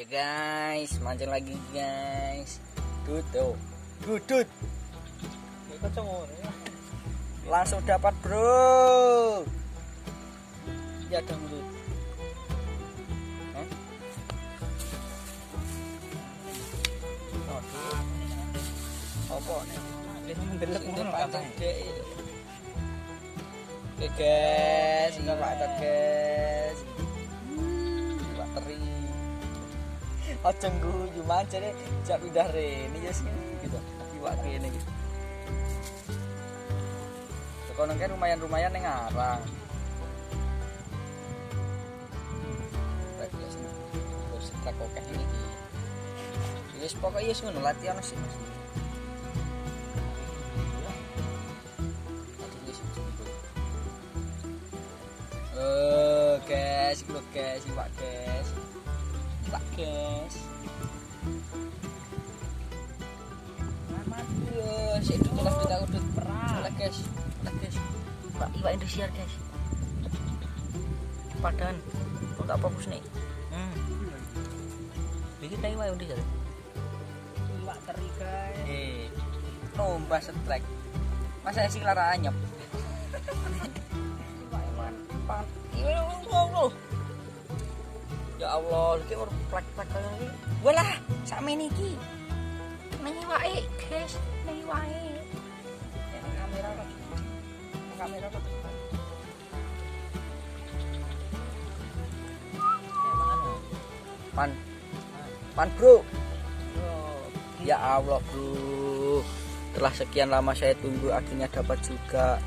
guys, mancing lagi guys. Tuh, dudut. Langsung dapat bro. Ya dong dudut. Apa nih? Oke guys, ini Pak guys. Pak teri. Aja ngguyu mancane jak pindah rene ya sing gitu. Iwak kene iki. Kono kan lumayan ning arang. Terus tak kokeh iki. Wis pokoke wis ngono latihan sih Mas. Guys, iwak guys. Amat yo, sik ditulas kita udut perah. Guys. Pak iwak Indonesia guys. Padan. Kok tak fokus nih. Iki ta iwak Indonesia. Iwak teri guys. Lomba setrek. Masa sing lara anyep. Ya Allah, iki ora plek-plek kaya iki. Walah, sakmene iki. Nang iwake, guys, nang iwake. Kamera kok. Pan bro. Ya Allah bro. Setelah sekian lama saya tunggu akhirnya dapat juga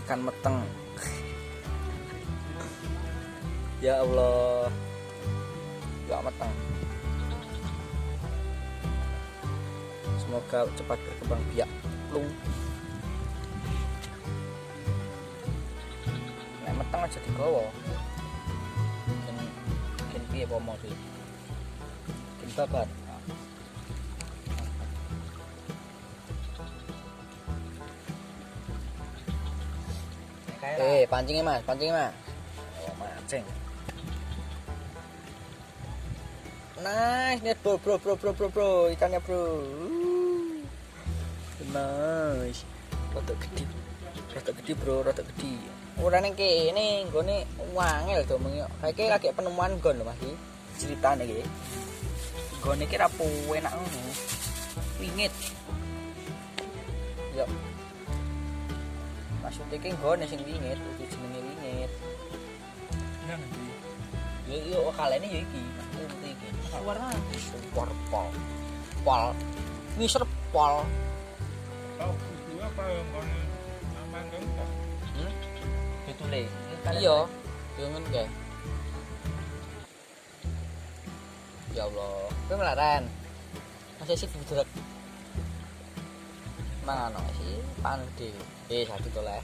ikan meteng. Ya Allah. Gak meteng. Semoga cepat berkembang biak plung. Nek meteng aja digawa. Mungkin piye apa mau sih? Mungkin babat. Pancingnya mas. Oh, mancing. Nice, net bro, ikannya bro. Nice. Rada gede bro. Ora ning kene, nggone wangel to mengi. Kayak lagi penemuan gon lho Mas iki. Ceritane iki. Gone iki ra enak ngono. Wingit. Yo. Maksudnya iki gone sing wingit, iki jenenge wingit. Nang ndi? Yo kalene yo iki. Iki. Warna super pol. Miser pol. Tahu itu apa yang kon aman kan? Betule. Iya. Yo ngono kae. Ya Allah. Kowe melaran. Masih sih budrek. Mangan sih panen dhewe. Satu toleh.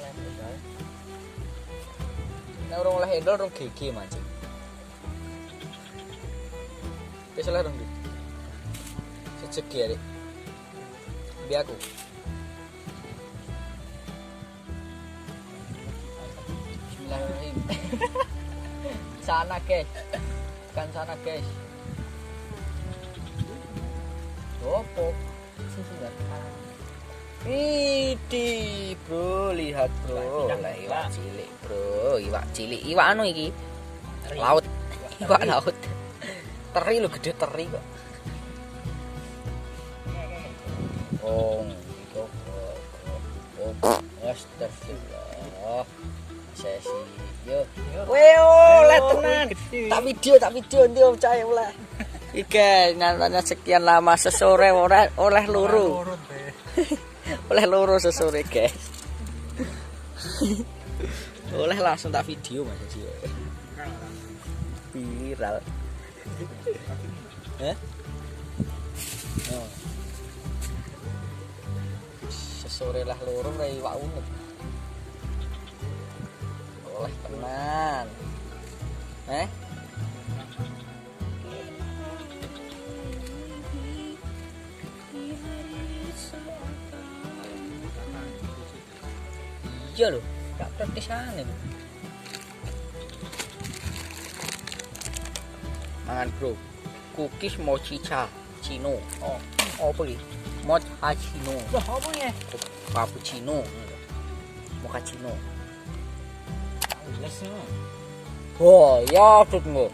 Oleh endol. Nek ora oleh endol rong GG mancing. Wis oleh rong. Sejegi arek. Bi aku. Bismillahirrahmanirrahim. Sana guys. Kan sana guys. Opo? Susulan. Idi bro, lihat bro. Lah iwak cilik bro, iwak anu iki. Laut. Iwak laut. Teri lo gede teri kok. Oh, astagfirullah. Sesi. Yo. Oleh tenan. Tak video ndi percaya oleh. Iki nantanya sekian lama sesore oleh loro. Oleh loro sesore, guys. Oleh langsung tak video Mas iki. Viral. Oh. Sesore lah loro kayak iwak unik. Oleh tenan. Iya loh, gak praktisannya loh. Mangan bro. Cookies mochicha Cino. Oh, apa iki? Mochaccino. Wah, apa ya? Cappuccino. Mochaccino. Jelas ya. Oh, ya tunggu.